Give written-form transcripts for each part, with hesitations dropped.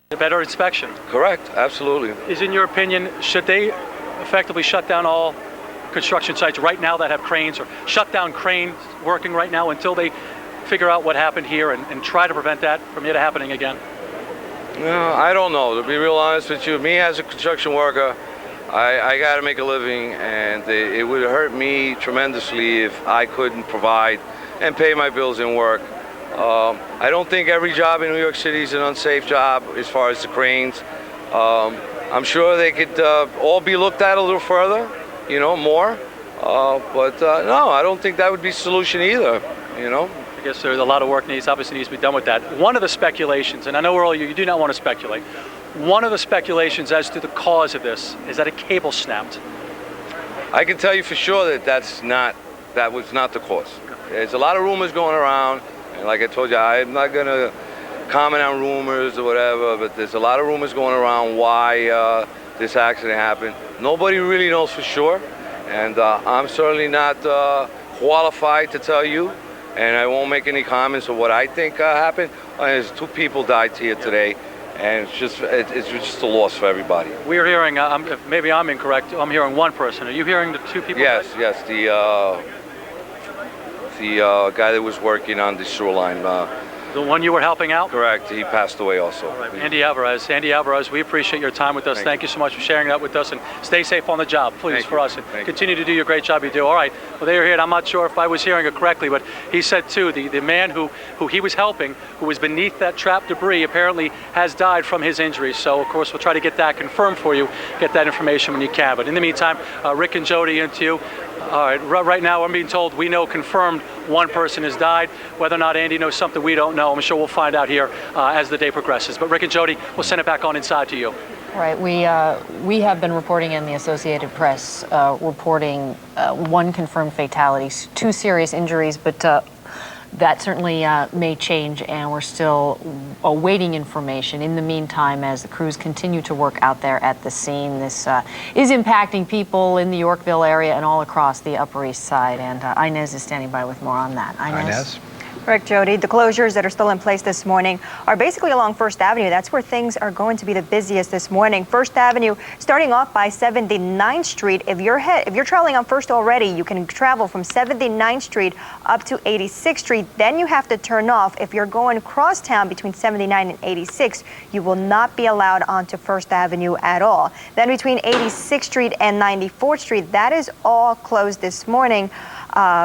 A better inspection. Correct, absolutely. Is, in your opinion, should they effectively shut down all construction sites right now that have cranes, or shut down cranes working right now until they figure out what happened here and try to prevent that from yet happening again? No, I don't know. To be real honest with you, me as a construction worker, I got to make a living, and it would hurt me tremendously if I couldn't provide and pay my bills and work. I don't think every job in New York City is an unsafe job as far as the cranes. I'm sure they could all be looked at a little further, you know, more. But no, I don't think that would be a solution either, you know. I guess there's a lot of work obviously needs to be done with that. One of the speculations, and I know you do not want to speculate, one of the speculations as to the cause of this is that a cable snapped. I can tell you for sure that that was not the cause. There's a lot of rumors going around, and like I told you, I'm not going to comment on rumors or whatever, but there's a lot of rumors going around why this accident happened. Nobody really knows for sure, and I'm certainly not qualified to tell you, and I won't make any comments on what I think happened. There's 2 people died here today, and it's just a loss for everybody. We're hearing, maybe I'm incorrect, I'm hearing 1 person. Are you hearing the 2 people? Yes, yes, the guy that was working on the sewer line. The one you were helping out? Correct, he passed away also. All right. Andy Alvarez, we appreciate your time with us. Thank you so much for sharing that with us, and stay safe on the job, please, for us. And continue to do your great job you do. All right, well, they were here, and I'm not sure if I was hearing it correctly, but he said, too, the man who he was helping, who was beneath that trapped debris, apparently has died from his injuries. So, of course, we'll try to get that confirmed for you, get that information when you can. But in the meantime, Rick and Jody, into you. All right, right now I'm being told we know confirmed 1 person has died. Whether or not Andy knows something we don't know, I'm sure we'll find out here as the day progresses. But Rick and Jody, we'll send it back on inside to you. Right, we have been reporting in the Associated Press, reporting 1 confirmed fatality, 2 serious injuries, but that certainly may change, and we're still awaiting information. In the meantime, as the crews continue to work out there at the scene, this is impacting people in the Yorkville area and all across the Upper East Side. And Inez is standing by with more on that. Inez? Correct, Jody. The closures that are still in place this morning are basically along First Avenue. That's where things are going to be the busiest this morning. First Avenue, starting off by 79th Street. If you're traveling on First already, you can travel from 79th Street up to 86th Street. Then you have to turn off. If you're going crosstown between 79 and 86, you will not be allowed onto First Avenue at all. Then between 86th Street and 94th Street, that is all closed this morning.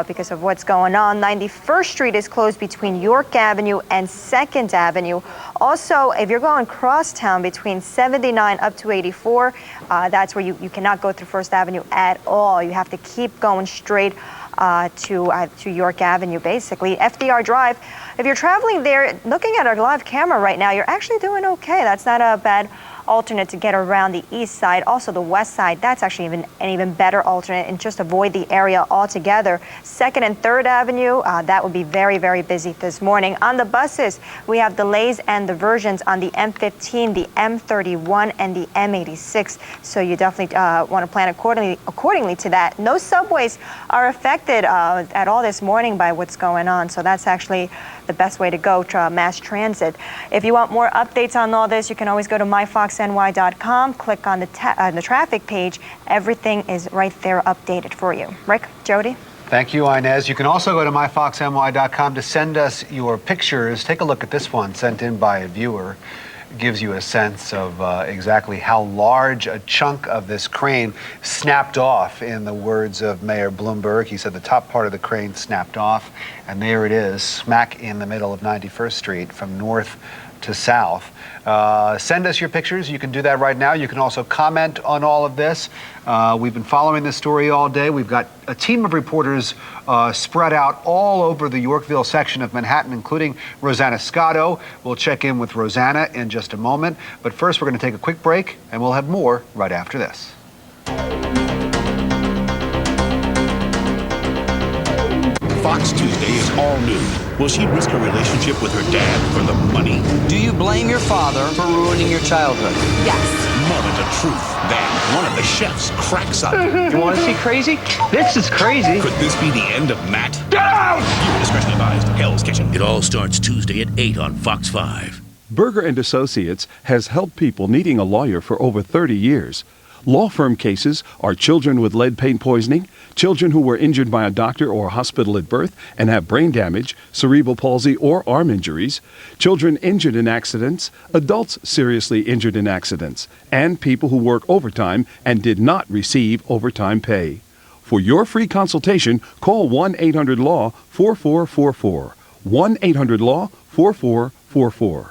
Because of what's going on. 91st Street is closed between York Avenue and 2nd Avenue. Also, if you're going crosstown between 79 up to 84, that's where you cannot go through First Avenue at all. You have to keep going straight to York Avenue, basically. FDR Drive, if you're traveling there, looking at our live camera right now, you're actually doing okay. That's not a bad alternate to get around the east side. Also the west side, that's actually an even better alternate, and just avoid the area altogether. 2nd and 3rd Avenue, that will be very, very busy this morning. On the buses, we have delays and diversions on the M15, the M31, and the M86. So you definitely want to plan accordingly to that. No subways are affected at all this morning by what's going on. So that's actually the best way to go to mass transit. If you want more updates on all this, you can always go to myfoxny.com, click on the traffic page. Everything is right there updated for you. Rick, Jody? Thank you, Inez. You can also go to myfoxny.com to send us your pictures. Take a look at this one sent in by a viewer. It gives you a sense of exactly how large a chunk of this crane snapped off, in the words of Mayor Bloomberg. He said the top part of the crane snapped off, and there it is, smack in the middle of 91st Street from north to south. Send us your pictures. You can do that right now. You can also comment on all of this. We've been following this story all day. We've got a team of reporters spread out all over the Yorkville section of Manhattan, including Rosanna Scotto. We'll check in with Rosanna in just a moment. But first, we're going to take a quick break, and we'll have more right after this. Fox Tuesday is all new. Will she risk her relationship with her dad for the money? Do you blame your father for ruining your childhood? Yes. Moment of truth. Then one of the chefs cracks up. You want to see crazy? This is crazy. Could this be the end of Matt? Get out! Viewer discretion advised. Hell's Kitchen. It all starts Tuesday at 8 on Fox 5. Berger and Associates has helped people needing a lawyer for over 30 years. Law firm cases are children with lead paint poisoning, children who were injured by a doctor or hospital at birth and have brain damage, cerebral palsy, or arm injuries, children injured in accidents, adults seriously injured in accidents, and people who work overtime and did not receive overtime pay. For your free consultation, call 1-800-LAW-4444. 1-800-LAW-4444.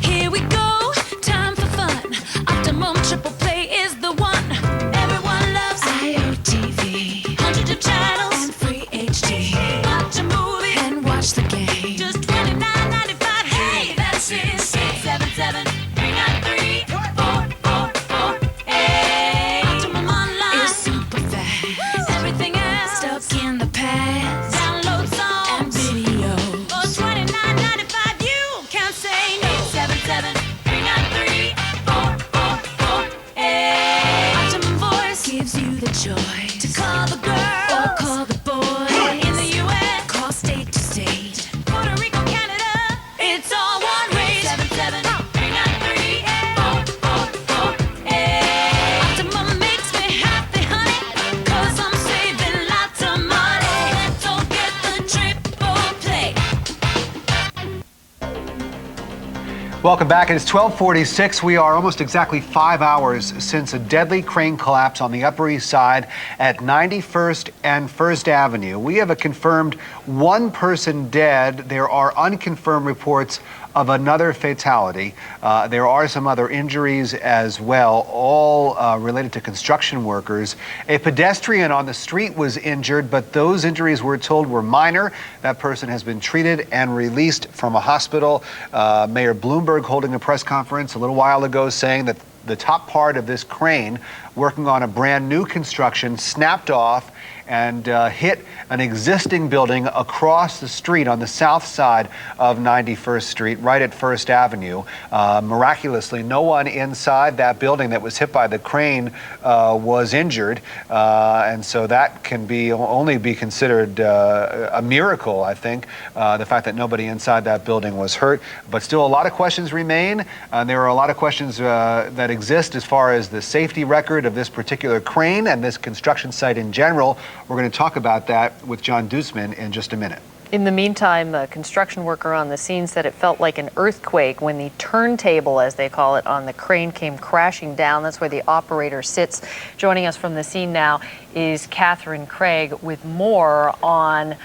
Here we go, time for fun. Optimum Triple Play is the one. Everyone loves IOTV. Hundreds of channels and free HD. Watch a movie and watch the game. Just $29.95. Hey, that's it. 877-393-4448. Optimum Online is super fast. Everything else stuck in the past. Download songs and video. For $29.95, you can't say no. 877-393-4448. Optimum Voice gives you the joy to call the girl or call the boy. In the U.S., call state to state. Puerto Rico, Canada, it's all one rate. 877-393-4448. Optimum makes me happy, honey, 'cause I'm saving lots of money. Let's all get the triple play. Welcome back. It is 12:46. We are almost exactly 5 hours since a deadly crane collapse on the Upper East Side at 91st and 1st Avenue. We have a confirmed one person dead. There are unconfirmed reports of another fatality. There are some other injuries as well, all related to construction workers. A pedestrian on the street was injured, but those injuries, we're told, were minor. That person has been treated and released from a hospital. Mayor Bloomberg holding a press conference a little while ago saying that the top part of this crane working on a brand new construction snapped off and hit an existing building across the street on the south side of 91st Street, right at 1st Avenue. Miraculously, no one inside that building that was hit by the crane was injured, and so that can only be considered a miracle, I think, the fact that nobody inside that building was hurt. But still, a lot of questions remain. There are a lot of questions that exist as far as the safety record of this particular crane and this construction site in general. We're going to talk about that with John Dusman in just a minute. In the meantime, a construction worker on the scene said it felt like an earthquake when the turntable, as they call it, on the crane came crashing down. That's where the operator sits. Joining us from the scene now is Catherine Craig with more on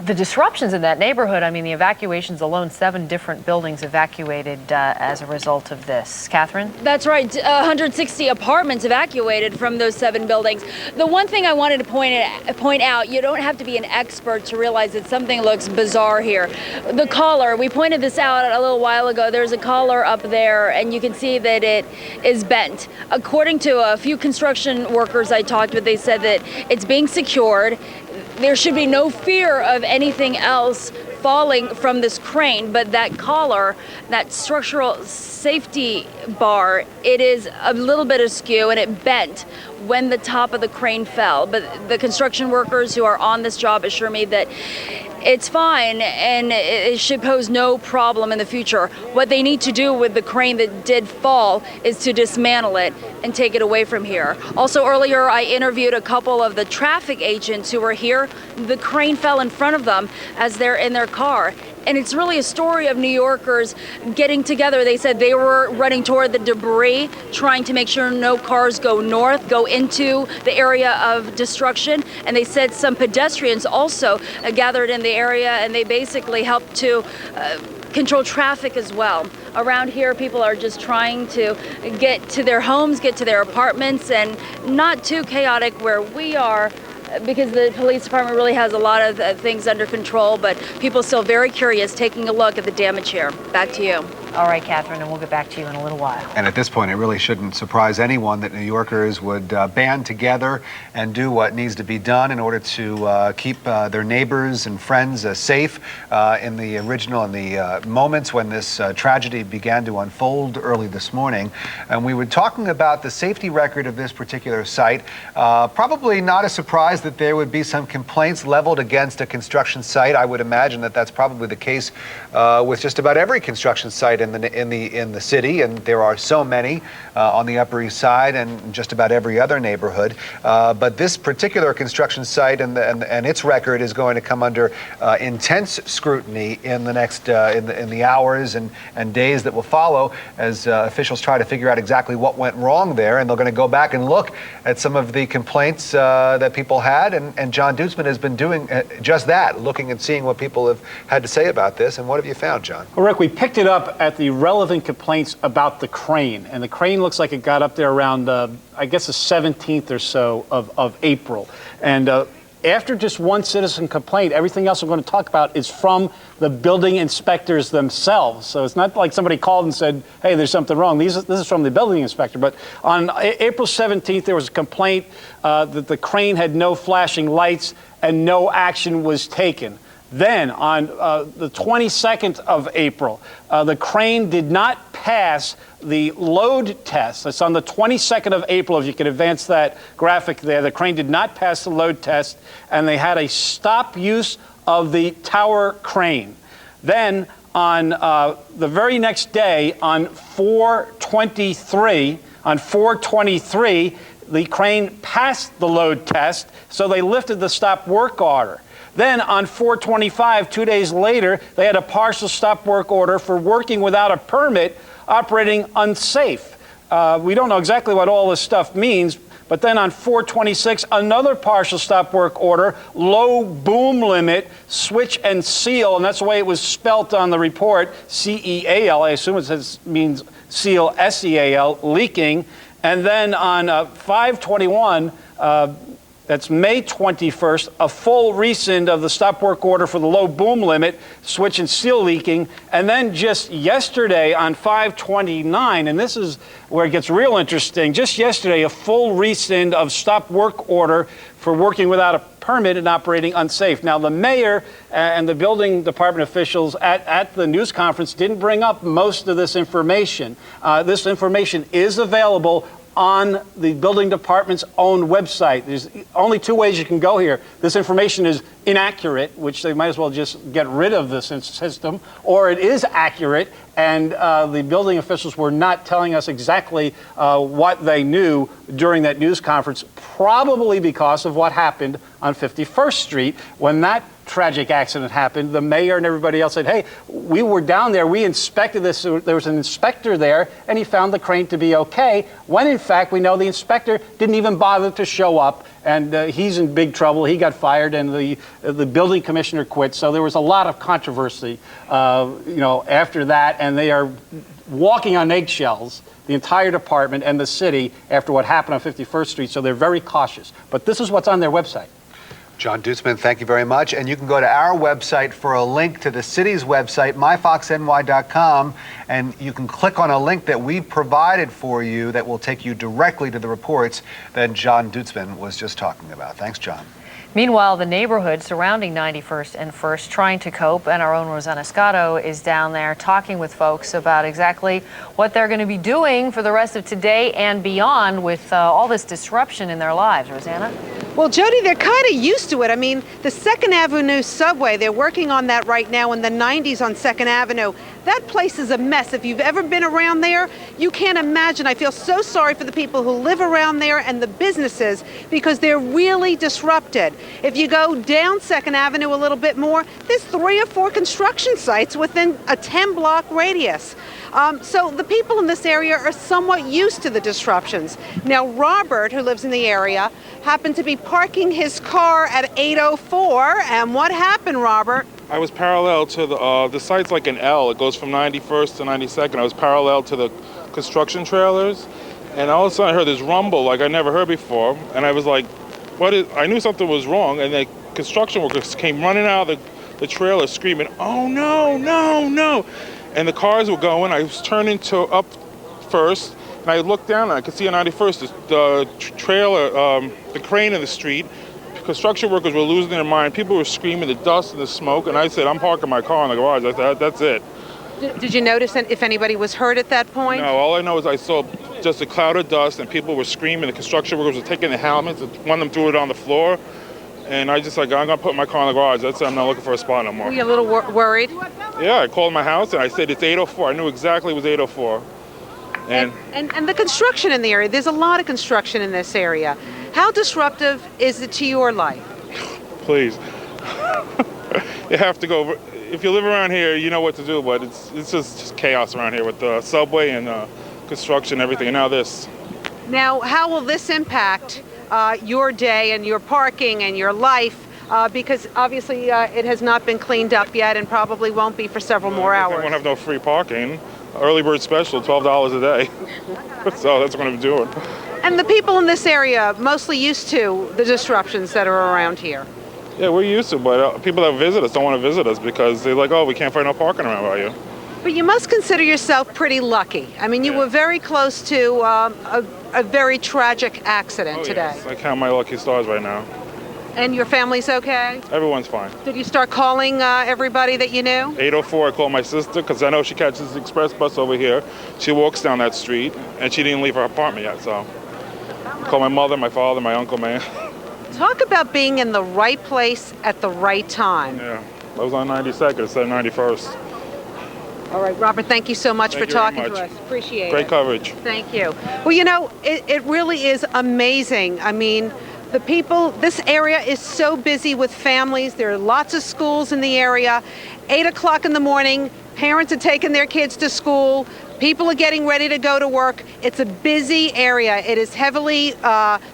the disruptions in that neighborhood. I mean, the evacuations alone, 7 different buildings evacuated as a result of this. Catherine? That's right. 160 apartments evacuated from those 7 buildings. The one thing I wanted to point out, you don't have to be an expert to realize that something looks bizarre here. The collar, we pointed this out a little while ago. There's a collar up there, and you can see that it is bent. According to a few construction workers I talked with, they said that it's being secured. There should be no fear of anything else falling from this crane, but that collar, that structural safety bar, it is a little bit askew and it bent when the top of the crane fell. But the construction workers who are on this job assure me that it's fine and it should pose no problem in the future. What they need to do with the crane that did fall is to dismantle it and take it away from here. Also earlier, I interviewed a couple of the traffic agents who were here. The crane fell in front of them as they're in their car. And it's really a story of New Yorkers getting together. They said they were running toward the debris, trying to make sure no cars go north, go into the area of destruction. And they said some pedestrians also gathered in the area, and they basically helped to control traffic as well. Around here, people are just trying to get to their homes, get to their apartments, and not too chaotic where we are, because the police department really has a lot of things under control, but people still very curious, taking a look at the damage here. Back to you. All right, Catherine, and we'll get back to you in a little while. And at this point, it really shouldn't surprise anyone that New Yorkers would band together and do what needs to be done in order to keep their neighbors and friends safe in the moments when this tragedy began to unfold early this morning. And we were talking about the safety record of this particular site. Probably not a surprise that there would be some complaints leveled against a construction site. I would imagine that that's probably the case with just about every construction site in the city, and there are so many on the Upper East Side and just about every other neighborhood. But this particular construction site and its record is going to come under intense scrutiny in the next in the hours and days that will follow as officials try to figure out exactly what went wrong there, and they're going to go back and look at some of the complaints that people had, and John Dutzman has been doing just that, looking and seeing what people have had to say about this. And what have you found, John? Well, Rick, we picked it up at the relevant complaints about the crane, and the crane looks like it got up there around I guess the 17th or so of April. And after just one citizen complaint, everything else I'm going to talk about is from the building inspectors themselves. So it's not like somebody called and said, hey, there's something wrong. This is from the building inspector. But on April 17th, there was a complaint that the crane had no flashing lights and no action was taken. Then on the 22nd of April, the crane did not pass the load test. That's on the 22nd of April. If you could advance that graphic there, the crane did not pass the load test, and they had a stop use of the tower crane. Then on the very next day, on 4/23, the crane passed the load test, so they lifted the stop work order. Then on 4/25, 2 days later, they had a partial stop work order for working without a permit, operating unsafe. We don't know exactly what all this stuff means, but then on 4/26, another partial stop work order, low boom limit, switch and seal, and that's the way it was spelt on the report, C-E-A-L. I assume it means seal, S-E-A-L, leaking. And then on 5/21, that's May 21st, a full rescind of the stop work order for the low boom limit, switch and seal leaking. And then just yesterday on 5/29, and this is where it gets real interesting, just yesterday, a full rescind of stop work order for working without a permit and operating unsafe. Now, the mayor and the building department officials at the news conference didn't bring up most of this information. This information is available on the building department's own website. There's only two ways you can go here. This information is inaccurate, which they might as well just get rid of this system, or it is accurate, and the building officials were not telling us exactly what they knew during that news conference, probably because of what happened on 51st Street when that tragic accident happened. The mayor and everybody else said, hey, we were down there, we inspected this, there was an inspector there, and he found the crane to be okay, when in fact we know the inspector didn't even bother to show up, and he's in big trouble. He got fired, and the building commissioner quit, so there was a lot of controversy after that, and they are walking on eggshells, the entire department and the city, after what happened on 51st Street, so they're very cautious. But this is what's on their website. John Dutzman, thank you very much. And you can go to our website for a link to the city's website, myfoxny.com, and you can click on a link that we provided for you that will take you directly to the reports that John Dutzman was just talking about. Thanks, John. Meanwhile, the neighborhood surrounding 91st and 1st trying to cope, and our own Rosanna Scotto is down there talking with folks about exactly what they're going to be doing for the rest of today and beyond with all this disruption in their lives. Rosanna? Well, Jody, they're kind of used to it. I mean, the 2nd Avenue subway, they're working on that right now in the 90s on 2nd Avenue. That place is a mess. If you've ever been around there, you can't imagine. I feel so sorry for the people who live around there and the businesses because they're really disrupted. If you go down 2nd Avenue a little bit more, there's 3 or 4 construction sites within a 10-block radius. So the people in this area are somewhat used to the disruptions. Now, Robert, who lives in the area, happened to be parking his car at 8:04. And what happened, Robert? I was parallel to the site's like an L. It goes from 91st to 92nd. I was parallel to the construction trailers, and all of a sudden I heard this rumble like I never heard before, and I was like, I knew something was wrong, and the construction workers came running out of the trailer screaming, oh no, no, no. and the cars were going. I was turning to up first, and I looked down, and I could see on 91st, the trailer, the crane in the street. Construction workers were losing their mind. People were screaming, the dust and the smoke, and I said, I'm parking my car in the garage. I said, that's it. Did you notice if anybody was hurt at that point? No, all I know is I saw just a cloud of dust, and people were screaming. The construction workers were taking the helmets, and one of them threw it on the floor. And I just like, I'm going to put my car in the garage. That's it. I'm not looking for a spot no more. Were you a little worried? Yeah, I called my house, and I said, it's 804. I knew exactly it was 804. And the construction in the area, there's a lot of construction in this area. How disruptive is it to your life? Please. You have to go. If you live around here, you know what to do, but it's just chaos around here with the subway and construction, everything, and now this. Now, how will this impact your day and your parking and your life? Because obviously it has not been cleaned up yet and probably won't be for several more hours. I won't have no free parking. Early bird special, $12 a day. So that's what I'm doing. And the people in this area mostly used to the disruptions that are around here. Yeah, we're used to, but people that visit us don't want to visit us because they're like, oh, we can't find no parking around by you. But you must consider yourself pretty lucky. I mean, you were very close to a very tragic accident today. Yes. I count my lucky stars right now. And your family's okay? Everyone's fine. Did you start calling everybody that you knew? 804, I called my sister because I know she catches the express bus over here. She walks down that street, and she didn't leave her apartment yet, so I called my mother, my father, my uncle, man. Talk about being in the right place at the right time. Yeah, I was on 92nd instead of 91st. All right, Robert, thank you so much for talking to us. Appreciate it. Great coverage. Thank you. Well, you know, it really is amazing. I mean, the people, this area is so busy with families. There are lots of schools in the area. 8 o'clock in the morning, parents are taking their kids to school. People are getting ready to go to work. It's a busy area. It is heavily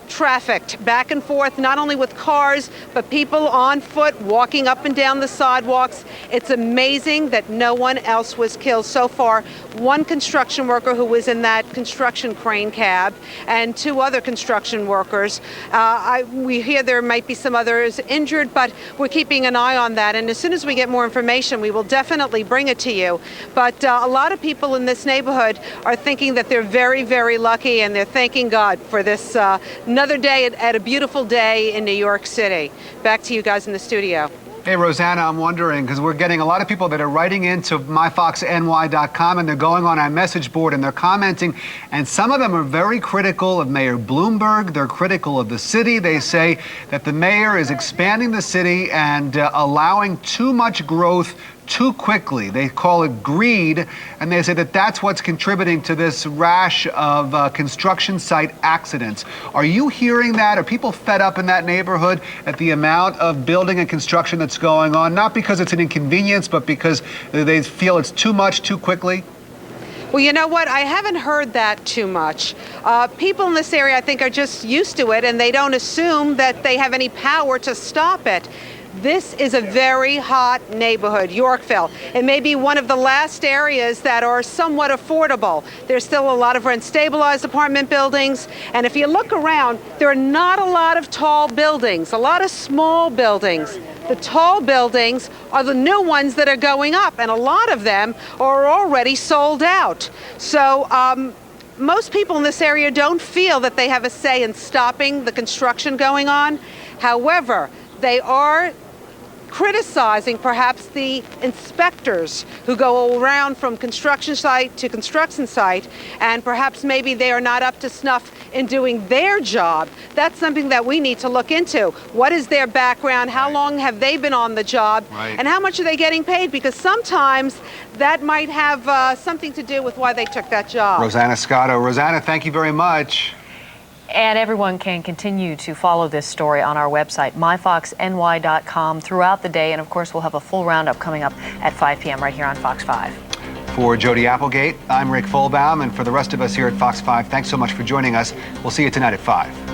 trafficked back and forth, not only with cars, but people on foot walking up and down the sidewalks. It's amazing that no one else was killed so far. One construction worker who was in that construction crane cab and 2 other construction workers. We hear there might be some others injured, but we're keeping an eye on that. And as soon as we get more information, we will definitely bring it to you. But a lot of people in this neighborhood are thinking that they're very, very lucky, and they're thanking God for this another day at a beautiful day in New York City. Back to you guys in the studio. Hey, Rosanna, I'm wondering, because we're getting a lot of people that are writing into myfoxny.com, and they're going on our message board and they're commenting, and some of them are very critical of Mayor Bloomberg. They're critical of the city. They say that the mayor is expanding the city and allowing too much growth too quickly. They call it greed, and they say that that's what's contributing to this rash of construction site accidents. Are you hearing that? Are people fed up in that neighborhood at the amount of building and construction that's going on? Not because it's an inconvenience, but because they feel it's too much too quickly? Well, you know what? I haven't heard that too much. People in this area, I think, are just used to it, and they don't assume that they have any power to stop it. This is a very hot neighborhood, Yorkville. It may be one of the last areas that are somewhat affordable. There's still a lot of rent-stabilized apartment buildings, and if you look around, there are not a lot of tall buildings, a lot of small buildings. The tall buildings are the new ones that are going up, and a lot of them are already sold out. So most people in this area don't feel that they have a say in stopping the construction going on. However, they are criticizing perhaps the inspectors who go around from construction site to construction site, and perhaps maybe they are not up to snuff in doing their job. That's something that we need to look into. What is their background? How long have they been on the job? And how much are they getting paid? Because sometimes that might have something to do with why they took that job. Rosanna Scotto. Rosanna, thank you very much. And everyone can continue to follow this story on our website, myfoxny.com, throughout the day. And of course, we'll have a full roundup coming up at 5 p.m. right here on Fox 5. For Jody Applegate, I'm Rick Fulbaum. And for the rest of us here at Fox 5, thanks so much for joining us. We'll see you tonight at 5.